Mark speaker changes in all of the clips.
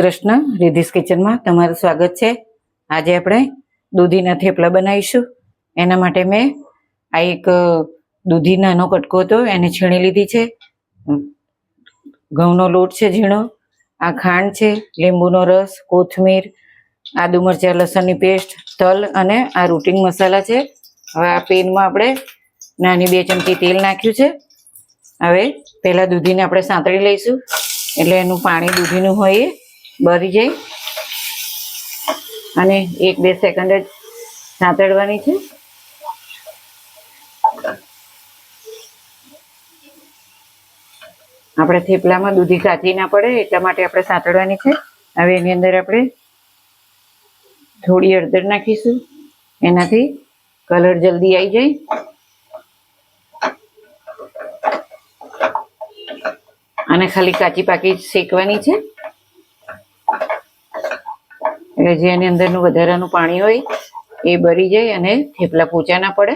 Speaker 1: કૃષ્ણ, રિધિસ કિચનમાં તમારું સ્વાગત છે। આજે આપણે દૂધીના થેપલા બનાવીશું। એના માટે મેં આ એક દૂધી નાનો કટકો હતો એને છીણી લીધી છે। ઘઉંનો લોટ છે ઝીણો, આ ખાંડ છે, લીંબુનો રસ, કોથમીર, આદુ મરચાં લસણની પેસ્ટ, તલ અને આ રૂટિંગ મસાલા છે। હવે આ પેનમાં આપણે નાની 2 ચમચી તેલ નાખ્યું છે। હવે પહેલા દૂધીને આપણે સાંતળી લઈશું એટલે એનું પાણી દૂધીનું હોય એ બળી જાય અને 1-2 સેકન્ડ જ સાંતળવાની છે। આપણે થેપલામાં દૂધી કાચી ના પડે એટલા માટે આપણે સાંતળવાની છે। હવે એની અંદર આપણે થોડી હળદર નાખીશું, એનાથી કલર જલ્દી આવી જાય। અને ખાલી કાચી પાકી શેકવાની છે એટલે જે એની અંદરનું વધારાનું પાણી હોય એ બળી જાય અને થેપલા પોચા ના પડે,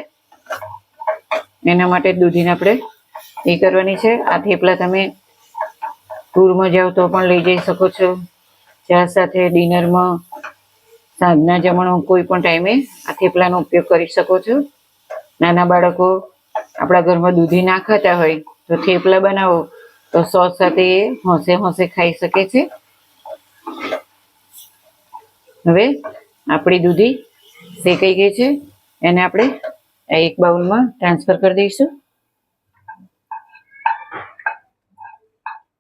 Speaker 1: એના માટે દૂધીને આપણે એ કરવાની છે। આ થેપલા તમે ટૂરમાં જાઓ તો પણ લઈ જઈ શકો છો, ચા સાથે, ડિનરમાં, સાંજના જમણો કોઈ પણ ટાઈમે આ થેપલાનો ઉપયોગ કરી શકો છો। નાના બાળકો આપણા ઘરમાં દૂધી ના ખાતા હોય તો થેપલા બનાવો તો સોસ સાથે એ હોંશે હોંશે ખાઈ શકે છે। હવે આપણી દૂધી શેકાઈ ગઈ છે, એને આપણે એક બાઉલમાં ટ્રાન્સફર કરી દઈશું।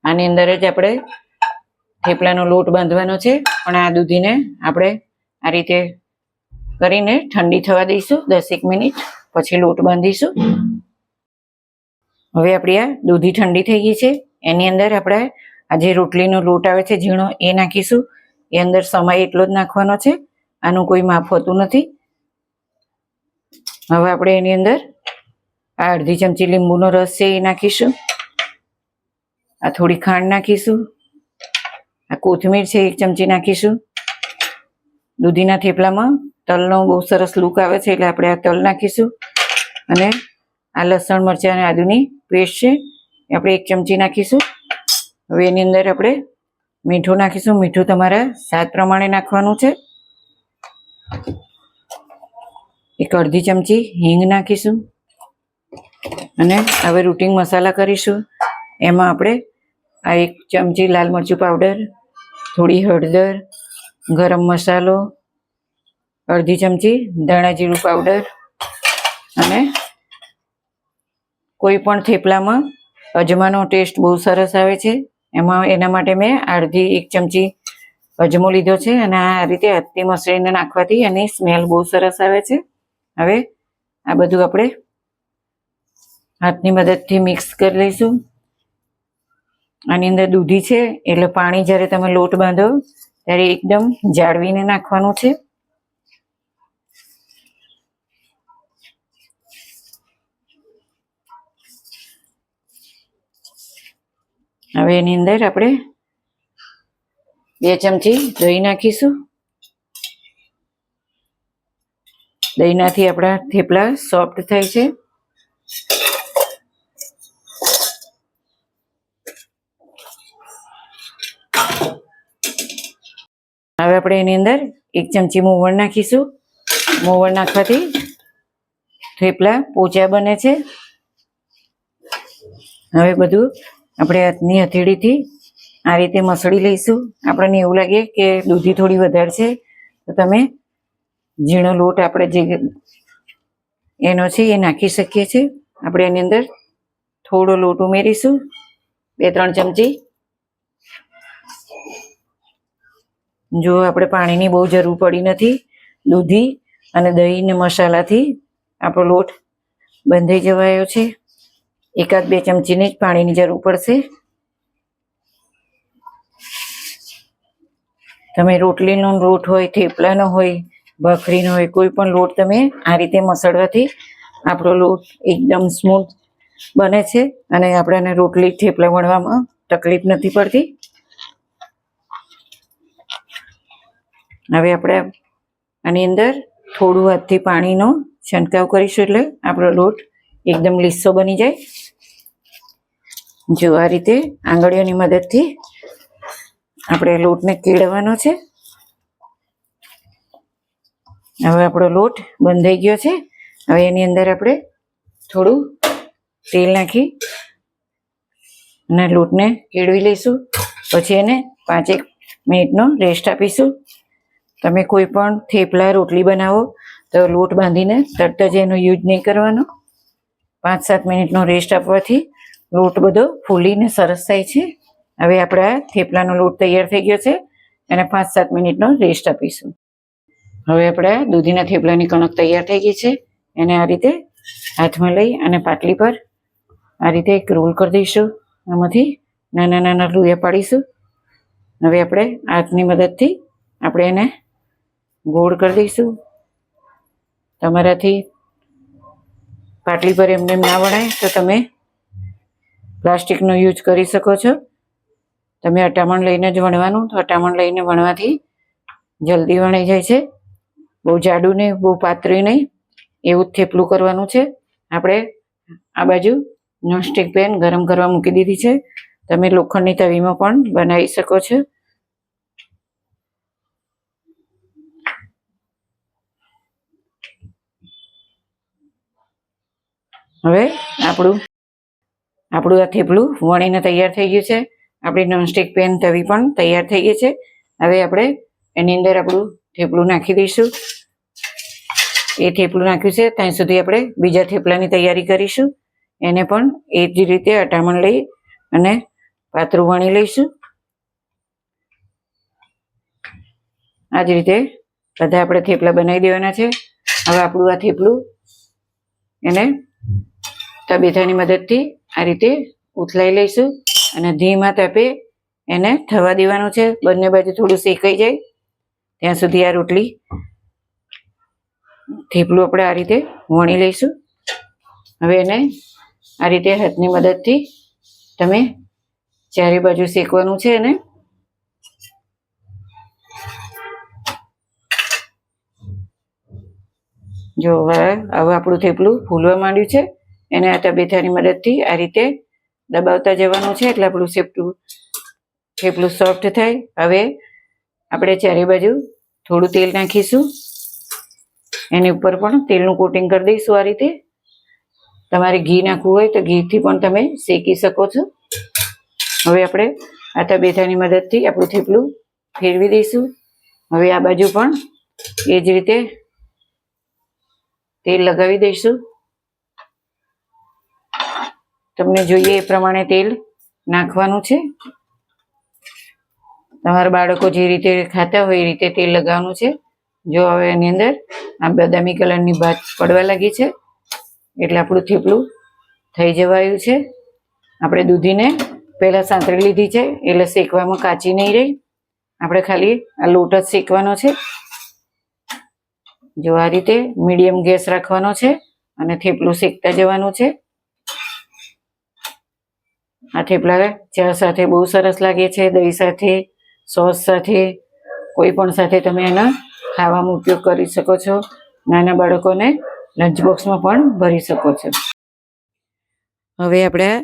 Speaker 1: આની અંદર જ આપણે થેપલાનો લોટ બાંધવાનો છે, પણ આ દૂધીને આપણે આ રીતે કરીને ઠંડી થવા દઈશું 10 મિનિટ, પછી લોટ બાંધીશું। હવે આપણી આ દૂધી ઠંડી થઈ ગઈ છે, એની અંદર આપણે આ જે રોટલીનો લોટ આવે છે ઝીણો એ નાખીશું। એ અંદર સમય એટલો જ નાખવાનો છે, આનું કોઈ માપ હોતું નથી। હવે આપણે એની અંદર આ અડધી ચમચી લીંબુનો રસ છે એ નાખીશું, આ થોડી ખાંડ નાખીશું, આ કોથમીર છે 1 ચમચી નાખીશું। દૂધીના થેપલામાં તલનો બહુ સરસ લુક આવે છે એટલે આપણે આ તલ નાખીશું અને આ લસણ મરચાં અને આદુની પેસ્ટ છે એ આપણે 1 ચમચી નાખીશું। હવે એની અંદર આપણે મીઠું નાખીશું, મીઠું તમારા સ્વાદ પ્રમાણે નાખવાનું છે। એક અડધી ચમચી હિંગ નાખીશું અને હવે રૂટિંગ મસાલા કરીશું। એમાં આપણે આ 1 ચમચી લાલ મરચું પાવડર, થોડી હળદર, ગરમ મસાલો, અડધી ચમચી ધાણા જીરું પાવડર અને કોઈ પણ થેપલામાં અજમાનો ટેસ્ટ બહુ સરસ આવે છે, એના માટે મેં અડધી 1 ચમચી અજમો લીધો છે અને આ રીતે હાથથી મસળીને નાખવાથી એની સ્મેલ બહુ સરસ આવે છે। હવે આ બધું આપણે હાથની મદદથી મિક્સ કરી લઈશું। આની અંદર દૂધી છે એટલે પાણી જ્યારે તમે લોટ બાંધો ત્યારે એકદમ જાળવીને નાખવાનું છે। હવે એની અંદર આપણે 2 ચમચી દહીં નાખીશું। દહીંનાથી આપણા થેપલા સોફ્ટ થાય છે। હવે આપણે એની અંદર 1 ચમચી મોવણ નાખીશું। મોવણ નાખવાથી થેપલા પોચા બને છે। હવે બધું આપણે હાથની હથેળીથી આ રીતે મસળી લઈશું। આપણને એવું લાગે કે દૂધી થોડી વધારે છે તો તમે ઝીણો લોટ આપણે જે એનો છે એ નાખી શકીએ છીએ। આપણે એની અંદર થોડો લોટ ઉમેરીશું, 2-3 ચમચી। જો આપણે પાણીની બહુ જરૂર પડી નથી, દૂધી અને દહીં ને મસાલાથી આપણો લોટ બંધાઈ જવાયો છે। 1-2 ચમચીની જ પાણીની જરૂર પડશે। તમે રોટલીનો લોટ હોય, થેપલાનો હોય, ભાખરીનો હોય, કોઈ પણ લોટ તમે આ રીતે મસળવાથી આપણો લોટ એકદમ સ્મૂથ બને છે અને આપણને રોટલી થેપલા વણવામાં તકલીફ નથી પડતી। હવે આપણે આની અંદર થોડું હાથથી પાણીનો છંટકાવ કરીશું એટલે આપણો લોટ એકદમ લીસો બની જાય। જો આ રીતે આંગળીઓની મદદથી આપણે લોટને કેળવવાનો છે. હવે આપણો લોટ બંધાઈ ગયો છે. હવે એની અંદર આપણે થોડું તેલ નાખી અને લોટને કેળવી લઈશું. પછી એને 5-1 મિનિટનો રેસ્ટ આપીશું. તમે કોઈ પણ થેપલા રોટલી બનાવો તો લોટ બાંધીને તરત જ એનો યુઝ નહીં કરવાનો. 5-7 મિનિટનો રેસ્ટ આપવાથી લોટ બધો ફૂલીને સરસ થાય છે. હવે આપણા થેપલાનો લોટ તૈયાર થઈ ગયો છે. એને 5-7 મિનિટનો રેસ્ટ આપીશું. હવે આપણા દૂધીના થેપલાની કણક તૈયાર થઈ ગઈ છે. એને આ રીતે હાથમાં લઈ અને પાટલી પર આ રીતે એક રોલ કરી દઈશું. આમાંથી નાના નાના લુયા પાડીશું. હવે આપણે હાથની મદદથી આપણે એને ગોળ કરી દઈશું. તમારાથી પાટલી પર એમને ના વણાય તો તમે પ્લાસ્ટિકનો યુઝ કરી શકો છો. તમે અટામણ લઈને જ વણવાનું. તો અટામણ લઈને વણવાથી જલ્દી વણાઈ જાય છે. બહુ જાડું નહીં, બહુ પાતળી નહીં, એવું જ થેપલું કરવાનું છે. આપણે આ બાજુ નોનસ્ટિક પેન ગરમ કરવા મૂકી દીધી છે. તમે લોખંડની તવીમાં પણ બનાવી શકો છો. હવે આપણું આ થેપલું વણીને તૈયાર થઈ ગયું છે. આપણી નોનસ્ટિક પેન તવી પણ તૈયાર થઈ ગઈ છે. હવે આપણે એની અંદર આપણું થેપલું નાખી દઈશું. એ થેપલું નાખ્યું છે ત્યાં સુધી આપણે બીજા થેપલાની તૈયારી કરીશું. એને પણ એ જ રીતે અટામણ લઈ અને પાતળું વણી લઈશું. આ જ રીતે બધા આપણે થેપલા બનાવી દેવાના છે. હવે આપણું આ થેપલું એને તબેથાની મદદથી આ રીતે ઉથલાઈ લઈશું અને ધીમા તાપે એને થવા દેવાનું છે. બંને બાજુ થોડું શેકાઈ જાય ત્યાં સુધી આ રોટલી થેપલું આપણે આ રીતે વણી લઈશું. હવે એને આ રીતે હાથની મદદથી તમે ચારે બાજુ શેકવાનું છે. એને જો હવે આપણું થેપલું ફૂલવા માંડ્યું છે. એને આ તબેથાની મદદથી આ રીતે દબાવતા જવાનું છે એટલે આપણું થેપલું સોફ્ટ થાય. હવે આપણે ચારે બાજુ થોડું તેલ નાખીશું. એની ઉપર પણ તેલનું કોટિંગ કરી દઈશું. આ રીતે તમારે ઘી નાખવું હોય તો ઘીથી પણ તમે શેકી શકો છો. હવે આપણે આ તબેથાની મદદથી આપણું થેપલું ફેરવી દઈશું. હવે આ બાજુ પણ એ જ રીતે તેલ લગાવી દઈશું. તમને જોઈએ એ પ્રમાણે તેલ નાખવાનું છે. તમારા બાળકો જે રીતે ખાતા હોય એ રીતે તેલ લગાવવાનું છે. જો હવે એની અંદર આ બદામી કલરની ભાત પડવા લાગી છે એટલે આપણું થેપલું થઈ જવાયું છે. આપણે દૂધીને પહેલાં સાંતળી લીધી છે એટલે શેકવામાં કાચી નહીં રહી. આપણે ખાલી આ લોટ જ શેકવાનો છે. જો આ રીતે મીડિયમ ગેસ રાખવાનો છે અને થેપલું શેકતા જવાનું છે. આ થેપલા ચા સાથે બહુ સરસ લાગે છે. દહીં સાથે, સોસ સાથે, કોઈ પણ સાથે તમે એના ખાવામાં ઉપયોગ કરી શકો છો. નાના બાળકોને લંચ બોક્સમાં પણ ભરી શકો છો. હવે આપણા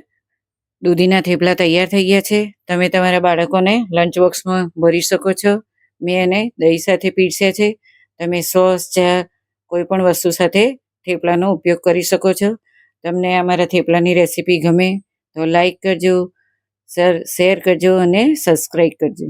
Speaker 1: દૂધીના થેપલા તૈયાર થઈ ગયા છે. તમે તમારા બાળકોને લંચ બોક્સમાં ભરી શકો છો. મેં એને દહીં સાથે પીરસ્યા છે. તમે સોસ, ચા, કોઈ પણ વસ્તુ સાથે થેપલાનો ઉપયોગ કરી શકો છો. તમને અમારા થેપલાની રેસીપી ગમે તો લાઈક કરજો, શેર કરજો અને સબસ્ક્રાઈબ કરજો.